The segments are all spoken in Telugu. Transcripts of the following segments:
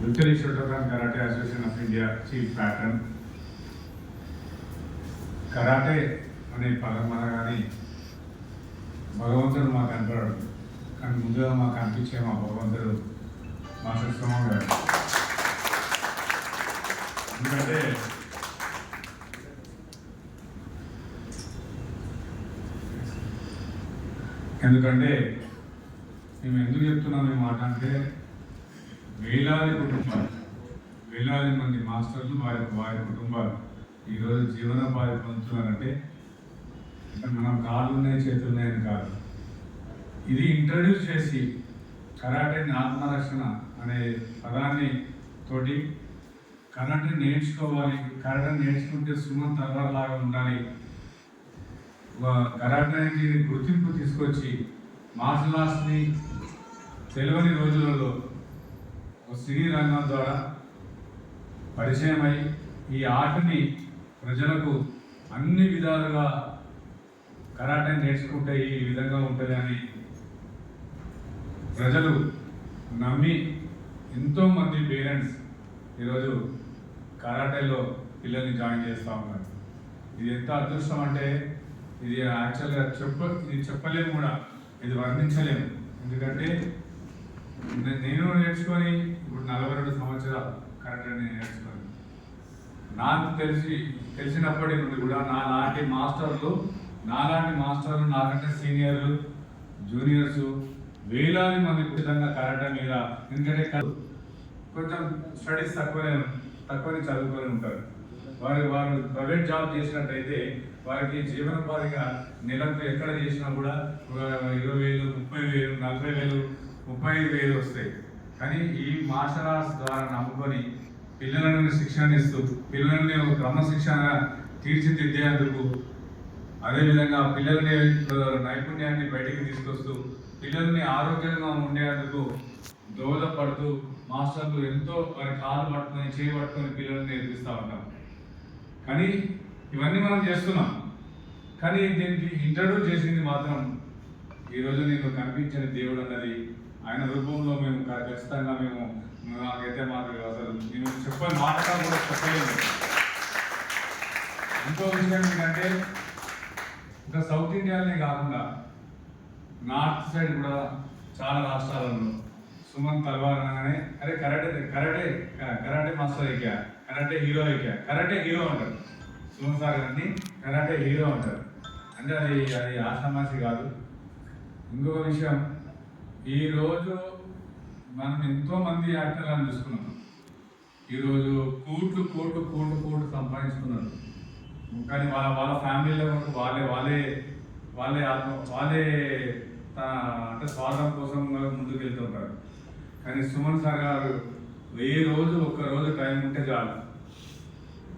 Victory Shotokan karate association of India chief pattern. Karate అనే పదం అనగానే భగవంతుడు మాకు కనపడాడు, కానీ ముందుగా మాకు అనిపించే మా భగవంతుడు మాస్టర్ సుమన్ గారు. ఎందుకంటే మేము ఎందుకు చెప్తున్నాం ఈ మాట అంటే, వేలాది కుటుంబాలు, వేలాది మంది మాస్టర్లు వారి కుటుంబాలు ఈరోజు జీవనోపాధి పొందుతున్నారంటే మనం కాళ్ళు ఉన్నాయి చేతులు ఉన్నాయని కాదు. ఇది ఇంట్రడ్యూస్ చేసి కరాటేని ఆత్మరక్షణ అనే పదాన్ని తోటి కరాటే నేర్చుకోవాలి, కరాటే నేర్చుకుంటే సుమన్ తలవారులాగా ఉండాలి, కరాటేకి గుర్తింపు తీసుకొచ్చి మార్షల్ ఆర్ట్స్ని తెలియని రోజులలో సినీ రంగం ద్వారా పరిచయమై ఈ ఆటని ప్రజలకు అన్ని విధాలుగా కరాటే నేర్చుకుంటే ఈ విధంగా ఉంటుంది అని ప్రజలు నమ్మి ఎంతోమంది పేరెంట్స్ ఈరోజు కరాటేలో పిల్లల్ని జాయిన్ చేస్తూ ఉన్నారు. ఇది ఎంత అదృష్టం అంటే ఇది యాక్చువల్గా ఇది చెప్పలేము కూడా, ఇది వర్ణించలేము. ఎందుకంటే నేను నేర్చుకొని ఇప్పుడు 42 సంవత్సరాలు కరాటే నేర్చుకొని నాకు తెలిసినప్పటి నుండి కూడా నాలాంటి మాస్టర్లు నాకంటే సీనియర్లు జూనియర్స్ వేలాది మంది ఖచ్చితంగా కరాటే మీద, ఎందుకంటే కొంచెం స్టడీస్ తక్కువని చదువుకొని ఉంటారు. వారు ప్రైవేట్ జాబ్ చేసినట్టయితే వారికి జీవనోపాధిగా నెలకు ఎక్కడ చేసినా కూడా 20,000, 30,000, 40,000, 35,000 వస్తాయి. కానీ ఈ మార్షల్ ఆర్ట్స్ ద్వారా నమ్ముకొని పిల్లలను శిక్షణ ఇస్తూ పిల్లల్ని ఒక క్రమశిక్షణ తీర్చిదిద్దేందుకు, అదేవిధంగా పిల్లల్ని నైపుణ్యాన్ని బయటికి తీసుకొస్తూ పిల్లల్ని ఆరోగ్యంగా ఉండేందుకు దోహదపడుతూ మాస్టర్లు ఎంతో వారి కాలు పట్టుకొని చేయి పట్టుకొని పిల్లల్ని నేర్పిస్తూ ఉంటాం. కానీ ఇవన్నీ మనం చేస్తున్నాం, కానీ దీనికి ఇంట్రడ్యూస్ చేసింది మాత్రం ఈరోజు నీకు కనిపించిన దేవుడు అన్నది ఆయన రూపంలో మేము ఖచ్చితంగా నాకైతే మాకు అసలు నేను చెప్పని మాటగా కూడా చెప్పలేము. ఇంకో విషయం ఏంటంటే, ఇంకా సౌత్ ఇండియాలోనే కాకుండా నార్త్ సైడ్ కూడా చాలా రాష్ట్రాలలో సుమన్ తల్వార్ అనగానే అరే కరాటే మాస్టర్ ఎక్కా, కరాటే హీరో అంటారు. సుమన్ సార్ గారిని కరాటే హీరో అంటారు. అంటే అది ఆషామాషి కాదు. ఇంకొక విషయం, ఈరోజు మనం ఎంతోమంది యాక్టర్లను చూసుకున్నాం. ఈరోజు కోట్లు సంపాదించుకున్నారు. కానీ వాళ్ళ ఫ్యామిలీలో వాళ్ళే అంటే స్వార్థం కోసం ముందుకు వెళ్తుంటారు. కానీ సుమన్ సార్ గారు ఒక్క రోజు టైం ఉంటే చాలు,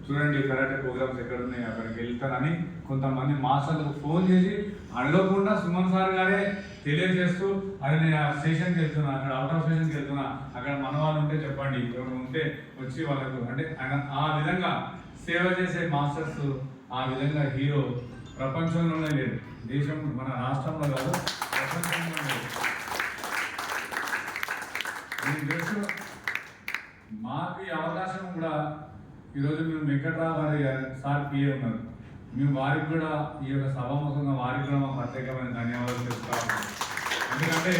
చూడండి కరాటే ప్రోగ్రామ్స్ ఎక్కడ ఉన్నాయి అక్కడికి వెళ్తారని కొంతమంది మాస్టర్లకు ఫోన్ చేసి అడగకుండా సుమన్ సార్ గారే తెలియజేస్తూ, అది నేను స్టేషన్కి వెళ్తున్నా, అక్కడ అవుట్ ఆఫ్ స్టేషన్కి వెళ్తున్నా, అక్కడ మన వాళ్ళు ఉంటే చెప్పండి, ఎవరు ఉంటే వచ్చి వాళ్ళకు అంటే ఆ విధంగా సేవ చేసే మాస్టర్స్, ఆ విధంగా హీరో ప్రపంచంలోనే లేదు. దేశం మన రాష్ట్రంలో కాదు, ప్రపంచంలో లేదు. నేను తెలుసు మాకు ఈ అవకాశం కూడా ఈరోజు మేము వెంకట్రావు గారి సార్ పిఏ ఉన్నారు, మేము వారికి కూడా ఈ యొక్క సభాముఖంగా వారికి కూడా మా ప్రత్యేకమైన ధన్యవాదాలు తెలుపుతాము. ఎందుకంటే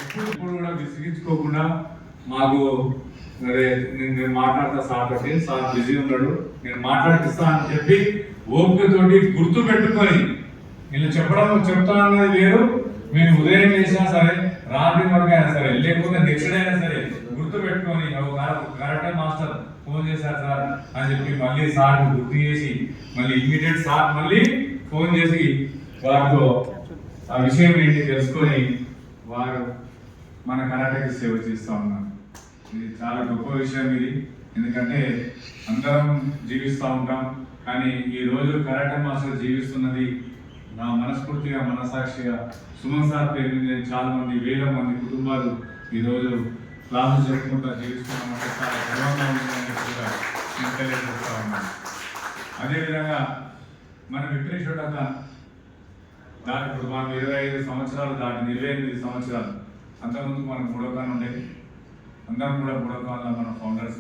ఇప్పుడు కూడా విసిగించుకోకుండా మాకు నేను మాట్లాడతా సార్ తోటి, సార్ బిజీ ఉన్నాడు నేను మాట్లాడిస్తా అని చెప్పి ఓపికతోటి గుర్తు పెట్టుకొని నేను చెప్తా అన్నది వేరు. మేము ఉదయం చేసినా సరే, రాత్రి వరకు అయినా సరే, లేకపోతే నెక్స్ట్ అయినా సరే గుర్తు పెట్టుకొని కరాటే మాస్టర్ ఫోన్ చేశారు సార్ అని చెప్పి మళ్ళీ సార్ గుర్తు చేసి మళ్ళీ ఇమ్మీడియట్ సార్ మళ్ళీ ఫోన్ చేసి వారితో ఆ విషయం ఏంటి తెలుసుకొని వారు మన కరాటేకి సేవ చేస్తూ ఉన్నారు. ఇది చాలా గొప్ప విషయం ఇది. ఎందుకంటే అందరం జీవిస్తూ ఉంటాం, కానీ ఈ రోజు కరాటే మాస్టర్ జీవిస్తున్నది నా మనస్ఫూర్తిగా మనసాక్షిగా సుమన్ సార్ పేరు మీద చాలా మంది వేల మంది కుటుంబాలు ఈరోజు క్లాసులు చెప్పుకుంటూ జీవిస్తున్నామంటే చాలా గర్వంగా ఉంటుందని కూడా నేను తెలియజేస్తూ ఉన్నాను. అదేవిధంగా మన విక్టరీ షోటోకాన్ దాటి ఇప్పుడు మనం 25 సంవత్సరాలు దాటింది, 28 సంవత్సరాలు. అంతకుముందు మనకు బుడోకాన్ ఉండేది. అందరం కూడా బుడకాల మన ఫౌండర్స్.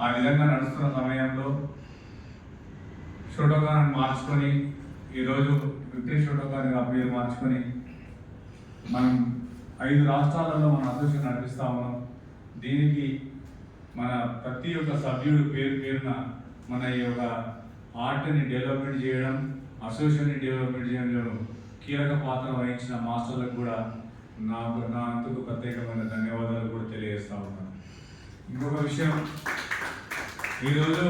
ఆ విధంగా నడుస్తున్న సమయంలో షోటోకాన్ మార్చుకొని ఈరోజు విక్టరీ షోటోకాన్గా పేరు మార్చుకొని మనం 5 రాష్ట్రాలలో మన అసోసియేషన్ నడిపిస్తా ఉన్నాం. దీనికి మన ప్రతి ఒక్క సభ్యుడు పేరున మన ఈ యొక్క ఆర్ట్ని డెవలప్మెంట్ చేయడం, అసోసియేషన్ని డెవలప్మెంట్ చేయడంలో కీలక పాత్ర వహించిన మాస్టర్లకు కూడా నా అంతకు ప్రత్యేకమైన ధన్యవాదాలు కూడా తెలియజేస్తా ఉన్నాను. ఇంకొక విషయం, ఈరోజు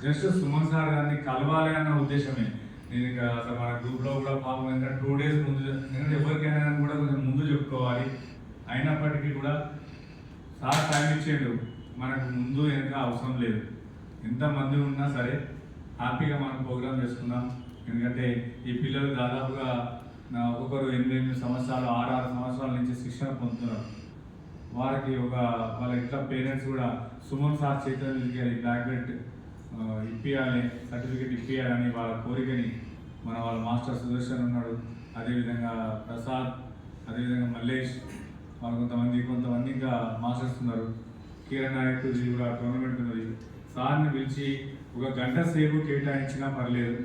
జస్ట్ సుమన్ సార్ గారిని కలవాలి అన్న ఉద్దేశమే. నేను ఇంకా అసలు మన గ్రూప్లో కూడా పాపం ఇంకా 2 days ముందు, ఎందుకంటే ఎవరికైనా కానీ కూడా కొంచెం ముందు చెప్పుకోవాలి. అయినప్పటికీ కూడా సార్ టైం ఇచ్చేడు, మనకు ముందు వెనక అవసరం లేదు. ఎంతమంది ఉన్నా సరే హ్యాపీగా మనం ప్రోగ్రామ్ చేసుకుందాం. ఎందుకంటే ఈ పిల్లలు దాదాపుగా ఒక్కొక్కరు 8 సంవత్సరాలు 6 సంవత్సరాల నుంచి శిక్షణ పొందుతున్నారు. వారికి వాళ్ళ ఇంట్లో పేరెంట్స్ కూడా సుమన్ సార్ చేతుల మీదకి బ్లాక్ బెల్ట్ ఇప్పియాలి, సర్టిఫికేట్ ఇప్పియాలని వాళ్ళ కోరికని వాళ్ళ మాస్టర్ సుదర్శన్ ఉన్నాడు, అదేవిధంగా ప్రసాద్, అదేవిధంగా మల్లేష్, వాళ్ళు కొంతమంది ఇంకా మాస్టర్స్ ఉన్నారు. కిరణ్ నాయక్ కూడా టోర్నమెంట్ ఉన్నది. సార్ని పిలిచి 1 గంట సేపు కేటాయించినా పర్లేదు,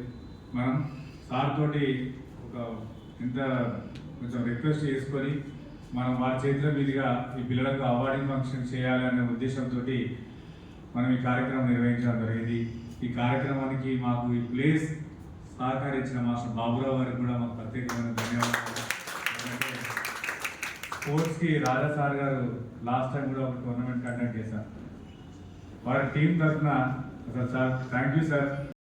మనం సార్ తోటి కొంచెం రిక్వెస్ట్ చేసుకొని మనం వారి చేతుల మీదుగా ఈ పిల్లలకు అవార్డింగ్ ఫంక్షన్ చేయాలనే ఉద్దేశంతో మనం ఈ కార్యక్రమం నిర్వహించడం జరిగింది. ఈ కార్యక్రమానికి మాకు ఈ ప్లేస్ సహకరించిన మాస్టర్ బాబురావు గారికి కూడా మాకు ప్రత్యేకమైన ధన్యవాదాలు. స్పోర్ట్స్కి రాజా సార్ గారు లాస్ట్ టైం కూడా ఒక టోర్నమెంట్ కండక్ట్ చేశారు. వారి టీం తరఫున సార్ థ్యాంక్ యూ సార్.